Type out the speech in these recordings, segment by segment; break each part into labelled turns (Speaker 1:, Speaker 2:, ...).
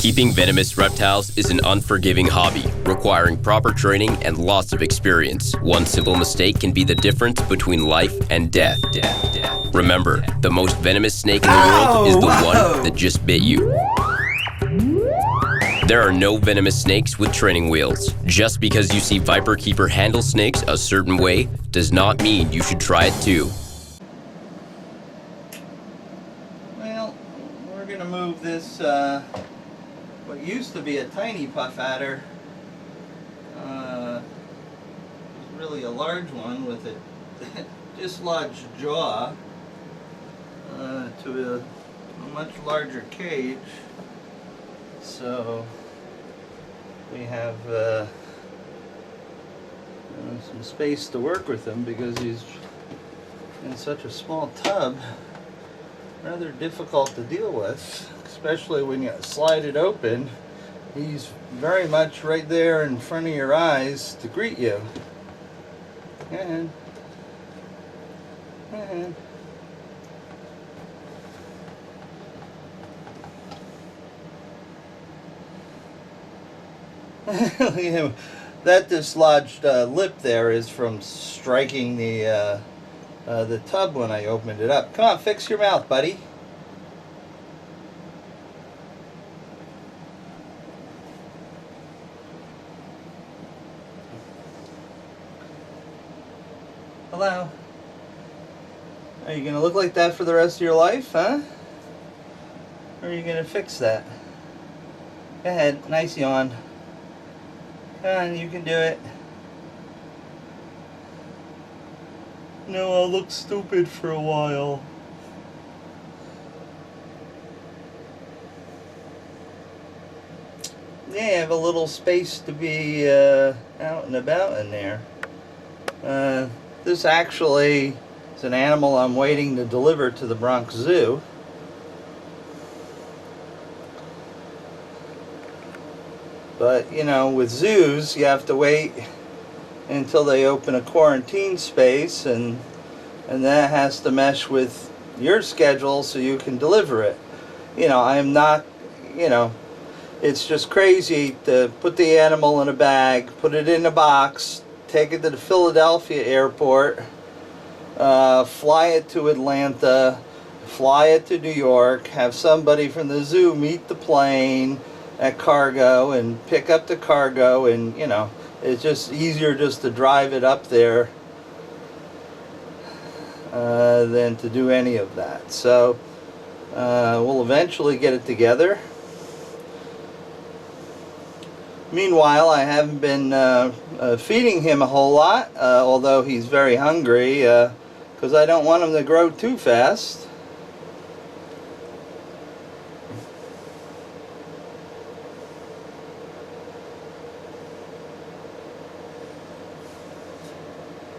Speaker 1: Keeping venomous reptiles is an unforgiving hobby, requiring proper training and lots of experience. One simple mistake can be the difference between life and death. Remember, the most venomous snake in the world is the one that just bit you. There are no venomous snakes with training wheels. Just because you see viperkeeper handle snakes a certain way does not mean you should try it too.
Speaker 2: Well, we're going to move this, what used to be a tiny puff adder, really a large one with a dislodged jaw, to a much larger cage. So we have some space to work with him because he's in such a small tub. Rather difficult to deal with, especially when you slide it open. He's very much right there in front of your eyes to greet you. And that dislodged lip there is from striking the tub when I opened it up. Come on, fix your mouth, buddy. Hello. Are you going to look like that for the rest of your life, huh? Or are you going to fix that? Go ahead, nice yawn. Come on, you can do it. No, I'll look stupid for a while. Yeah, you have a little space to be out and about in there. This actually is an animal I'm waiting to deliver to the Bronx Zoo. But, you know, with zoos, you have to wait until they open a quarantine space, and that has to mesh with your schedule so you can deliver it. You know, I am not, you know, it's just crazy to put the animal in a bag, put it in a box, take it to the Philadelphia airport, fly it to Atlanta, fly it to New York, have somebody from the zoo meet the plane at cargo and pick up the cargo, and you know, it's just easier just to drive it up there than to do any of that. So we'll eventually get it together. Meanwhile, I haven't been feeding him a whole lot, although he's very hungry, because I don't want him to grow too fast.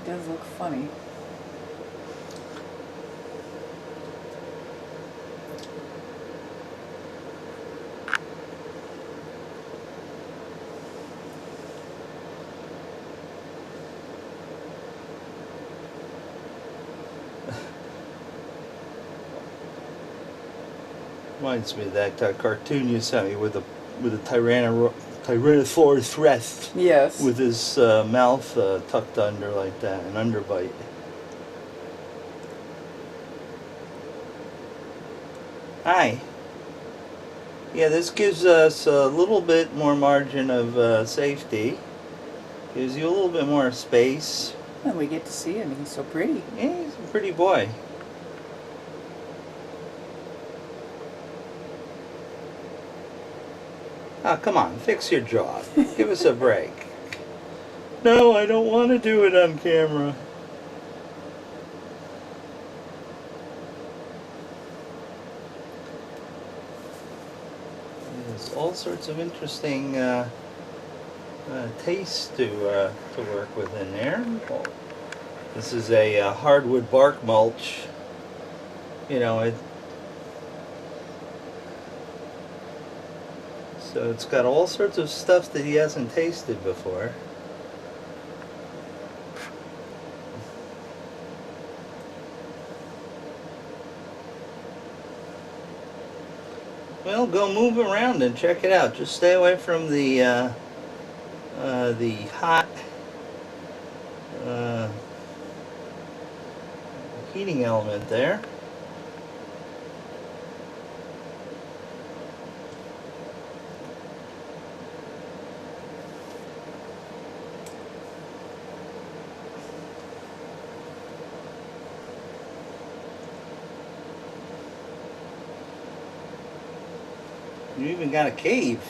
Speaker 3: It does look funny.
Speaker 2: Reminds me of that cartoon you sent me with a Tyrannosaurus Rex.
Speaker 3: Yes.
Speaker 2: With his mouth tucked under like that, an underbite. Hi. Yeah, this gives us a little bit more margin of safety. Gives you a little bit more space.
Speaker 3: And we get to see him. He's so pretty.
Speaker 2: Yeah, he's a pretty boy. Ah, come on, fix your jaw. Give us a break. No, I don't want to do it on camera. There's all sorts of interesting tastes to work with in there. This is a hardwood bark mulch. You know, so it's got all sorts of stuff that he hasn't tasted before. Well, Well, go move around and check it out. Just stay away from the hot heating element there. You even got a cave.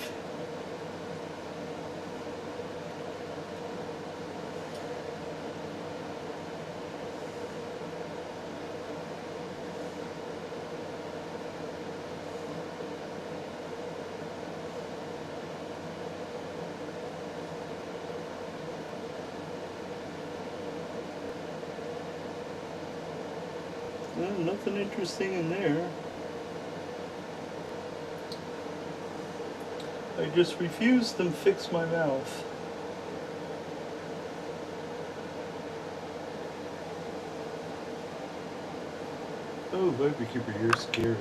Speaker 2: Well, nothing interesting in there. I just refuse to fix my mouth. Oh, viperkeeper, you're scary.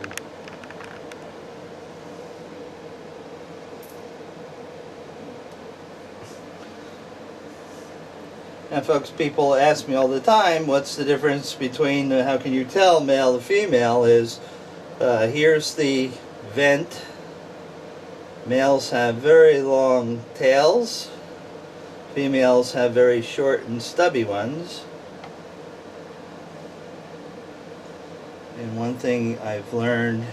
Speaker 2: Now, folks, people ask me all the time, what's the difference between, how can you tell male to female is, here's the vent. Males have very long tails. Females have very short and stubby ones. And one thing I've learned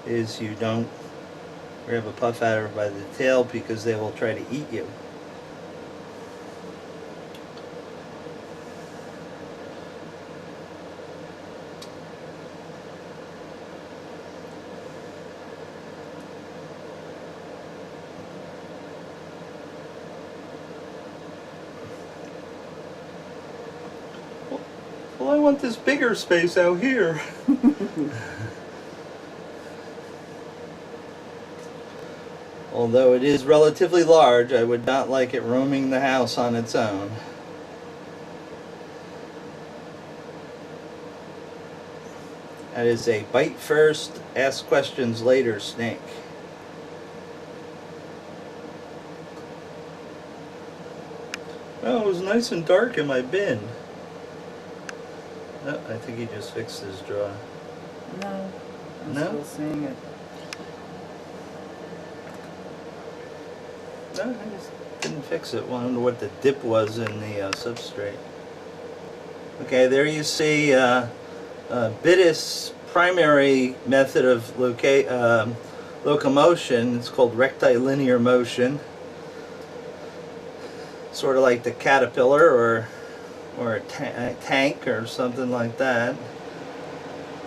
Speaker 2: is you don't grab a puff adder by the tail because they will try to eat you. Well, I want this bigger space out here. Although it is relatively large, I would not like it roaming the house on its own. That is a bite first, ask questions later snake. Oh, it was nice and dark in my bin. Oh, I think he just fixed his draw.
Speaker 3: No. I'm
Speaker 2: No?
Speaker 3: still seeing it.
Speaker 2: No, I just didn't fix it. Well, I wonder what the dip was in the substrate. Okay, there you see Bittis' primary method of locomotion. It's called rectilinear motion. Sort of like the caterpillar or a tank or something like that.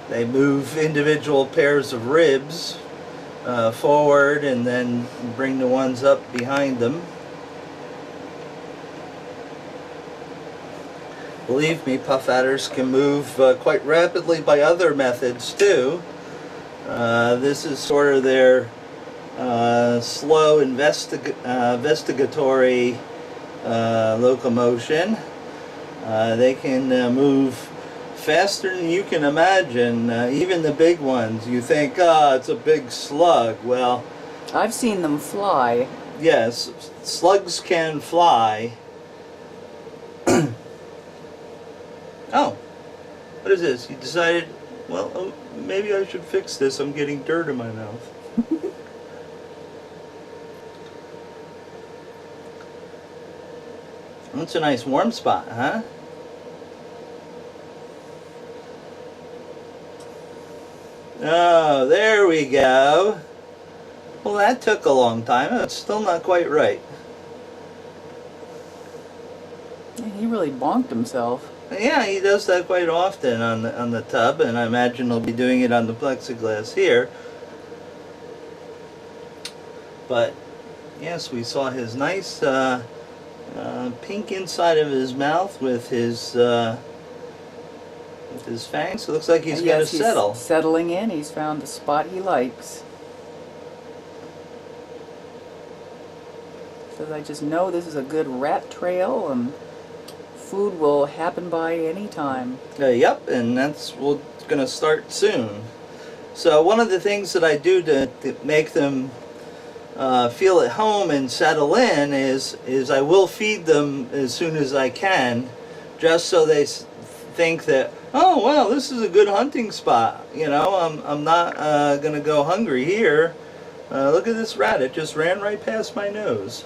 Speaker 2: They move individual pairs of ribs forward and then bring the ones up behind them. Believe me, puff adders can move quite rapidly by other methods too. This is sort of their slow investigatory locomotion. They can move faster than you can imagine. Even the big ones, you think, it's a big slug. Well,
Speaker 3: I've seen them fly.
Speaker 2: yes, slugs can fly. Oh, what is this? You decided, well, oh, maybe I should fix this. I'm getting dirt in my mouth. That's a nice warm spot, huh? Oh, there we go. Well, that took a long time. It's still not quite right.
Speaker 3: He really bonked himself.
Speaker 2: Yeah, he does that quite often on the tub, and I imagine he'll be doing it on the plexiglass here. But yes, we saw his nice pink inside of his mouth with his fangs. It looks like he's going to settle.
Speaker 3: He's settling in. He's found the spot he likes. Says, I just know this is a good rat trail and food will happen by any time.
Speaker 2: Yep, and that's going to start soon. So one of the things that I do to make them feel at home and settle in is I will feed them as soon as I can, just so they think that, oh well, this is a good hunting spot. You know, I'm not gonna go hungry here. Look at this rat, it just ran right past my nose.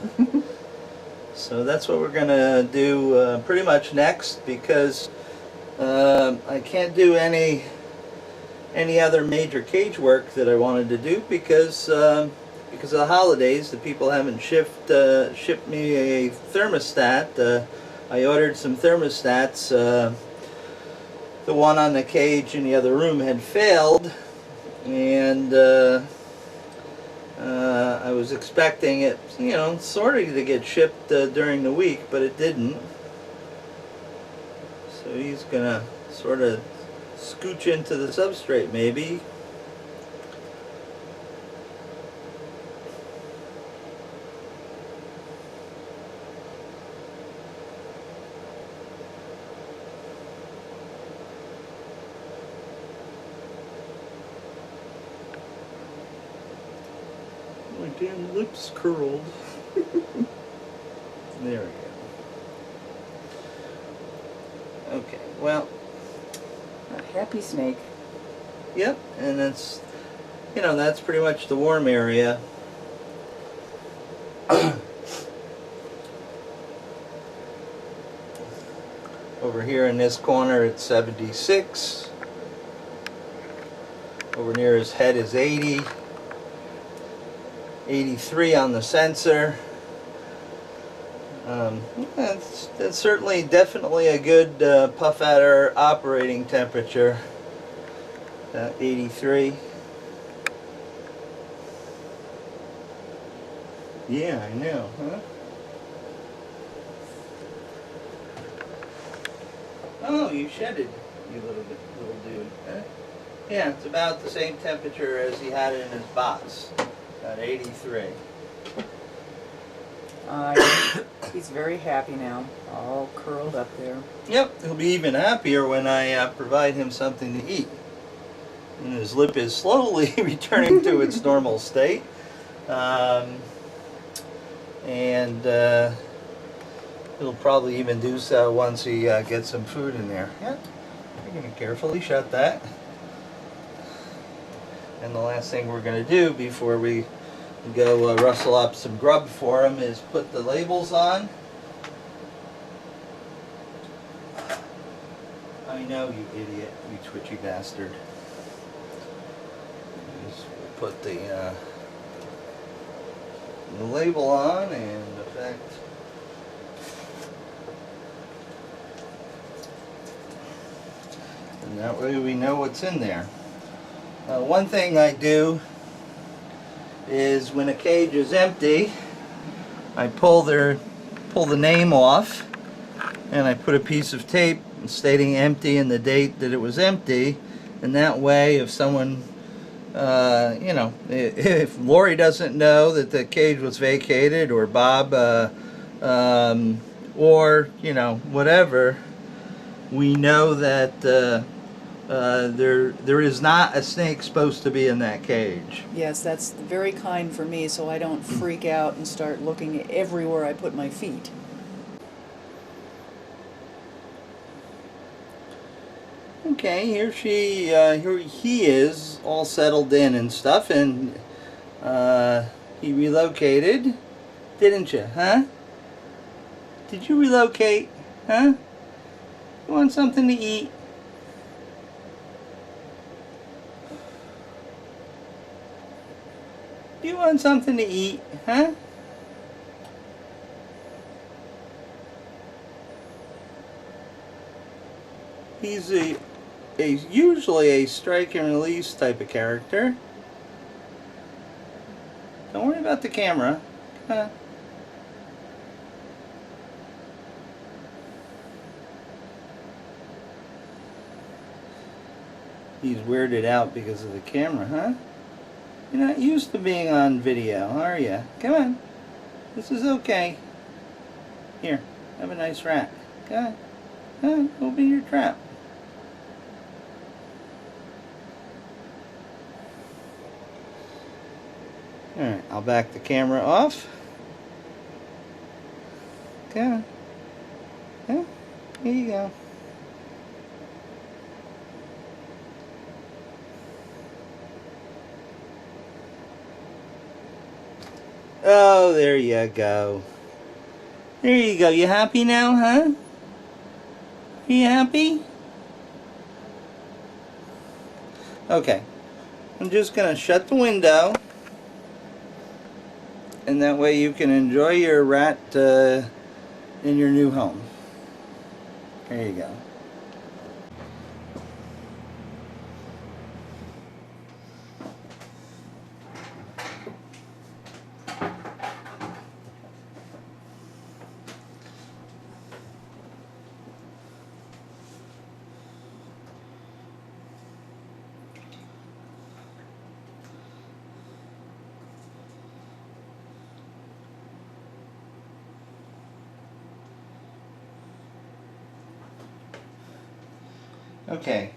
Speaker 2: So that's what we're gonna do pretty much next, because I can't do any other major cage work that I wanted to do, because of the holidays. The people haven't shipped me a thermostat. I ordered some thermostats. The one on the cage in the other room had failed, and I was expecting it, you know, sort of to get shipped during the week, but it didn't. So he's gonna sort of scooch into the substrate, maybe. My damn lips curled. There we go. Okay, well,
Speaker 3: A happy snake.
Speaker 2: yep, and that's, you know, that's pretty much the warm area. Over here in this corner it's 76. Over near his head is 80. 83 on the sensor. That's certainly, definitely a good puff adder operating temperature. 83. Yeah, I know, huh? Oh, you shedded, you little dude. Huh? Yeah, it's about the same temperature as he had it in his box. About 83.
Speaker 3: He's very happy now, all curled up there.
Speaker 2: Yep, he'll be even happier when I provide him something to eat. And his lip is slowly returning to its normal state. And he'll probably even do so once he gets some food in there. Yeah, we're going to carefully shut that. And the last thing we're going to do before we go rustle up some grub for him is put the labels on. I know, you idiot, you twitchy bastard. Just put the label on, and in effect, and that way we know what's in there. One thing I do is when a cage is empty, I pull the name off, and I put a piece of tape stating empty and the date that it was empty, and that way if someone you know, if Lori doesn't know that the cage was vacated, or Bob, or, you know, whatever, we know that there is not a snake supposed to be in that cage.
Speaker 3: Yes, that's very kind for me, so I don't freak out and start looking everywhere I put my feet.
Speaker 2: Okay, here he is, all settled in and stuff, and he relocated, didn't you, huh? Did you relocate, huh? You want something to eat? Do you want something to eat, huh? He's usually a strike and release type of character. Don't worry about the camera. He's weirded out because of the camera, huh? You're not used to being on video, are you? Come on. This is okay. Here, have a nice rat. Come on. Come on, open your trap. Alright, I'll back the camera off. Come on. Yeah, here you go. Oh, there you go. There you go. You happy now, huh? Are you happy? Okay. I'm just going to shut the window. And that way you can enjoy your rat in your new home. There you go. Okay,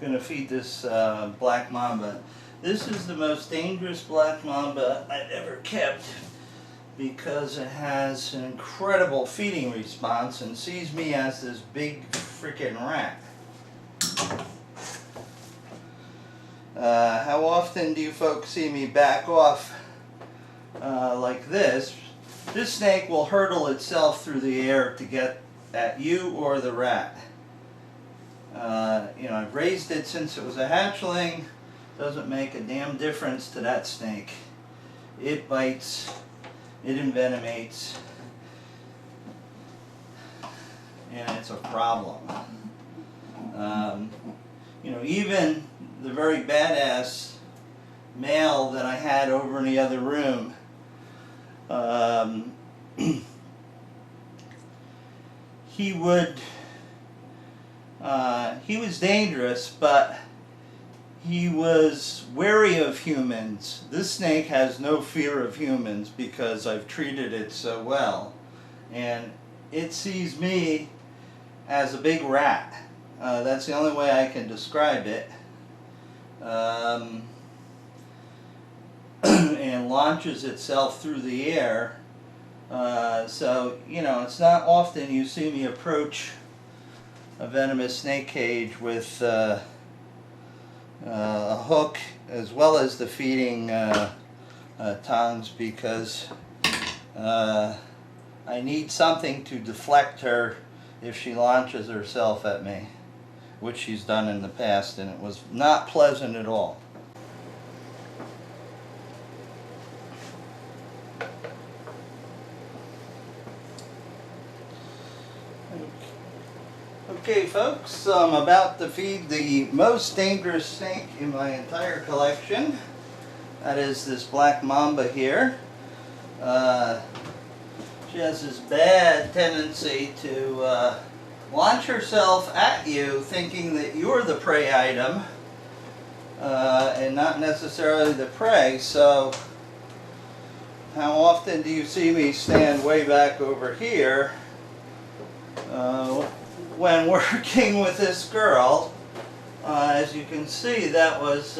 Speaker 2: gonna feed this black mamba. This is the most dangerous black mamba I've ever kept because it has an incredible feeding response and sees me as this big freaking rat. How often do you folks see me back off like this? This snake will hurtle itself through the air to get at you or the rat. You know, I've raised it since it was a hatchling. Doesn't make a damn difference to that snake. It bites, it envenomates, and it's a problem. You know, even the very badass male that I had over in the other room, he was dangerous, but he was wary of humans. This snake has no fear of humans because I've treated it so well. And it sees me as a big rat. That's the only way I can describe it. And launches itself through the air. So, you know, it's not often you see me approach a venomous snake cage with a hook as well as the feeding tongs because I need something to deflect her if she launches herself at me, which she's done in the past, and it was not pleasant at all. Okay folks, I'm about to feed the most dangerous snake in my entire collection. That is this black mamba here. She has this bad tendency to launch herself at you thinking that you're the prey item and not necessarily the prey. So how often do you see me stand way back over here when working with this girl? As you can see, that was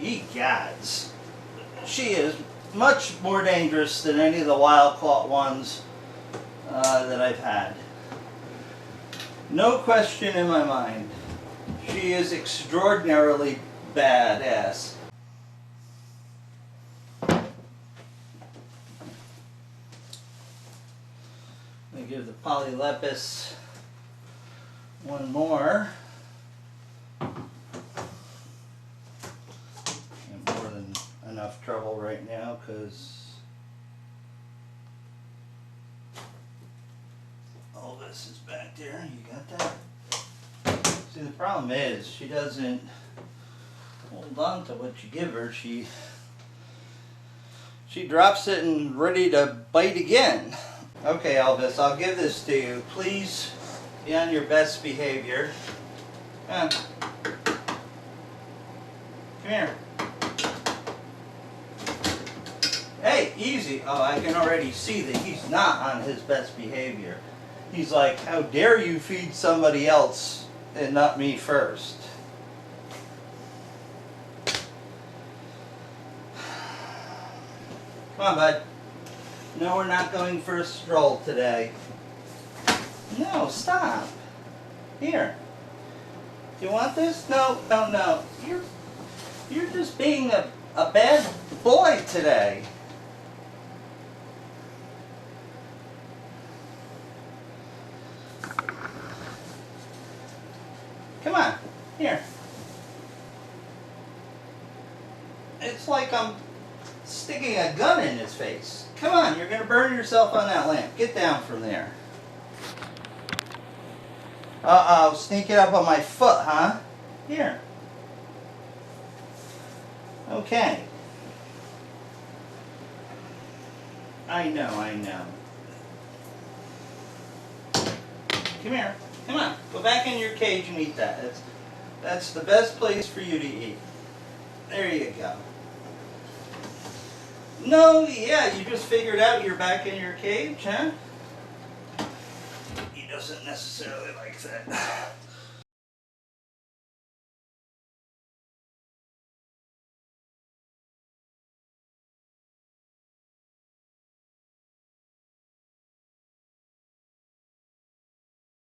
Speaker 2: egads. She is much more dangerous than any of the wild caught ones that I've had. No question in my mind. She is extraordinarily badass. Let me give the Polylepis one more. More than enough trouble right now because all this is back there. You got that? See, the problem is she doesn't hold on to what you give her. She drops it and ready to bite again. Okay, Elvis, I'll give this to you. Please be on your best behavior. Come here. Hey, easy. Oh, I can already see that he's not on his best behavior. He's like, how dare you feed somebody else and not me first? Come on, bud. No, we're not going for a stroll today. No, stop. Here. You want this? No, no, no. You're just being a bad boy today. Come on. Here. It's like I'm sticking a gun in his face. Come on, you're going to burn yourself on that lamp. Get down from there. Uh-oh, sneak it up on my foot, huh? Here. Okay. I know, I know. Come here. Come on. Go back in your cage and eat that. That's the best place for you to eat. There you go. No, yeah, you just figured out you're back in your cage, huh? He doesn't necessarily like that.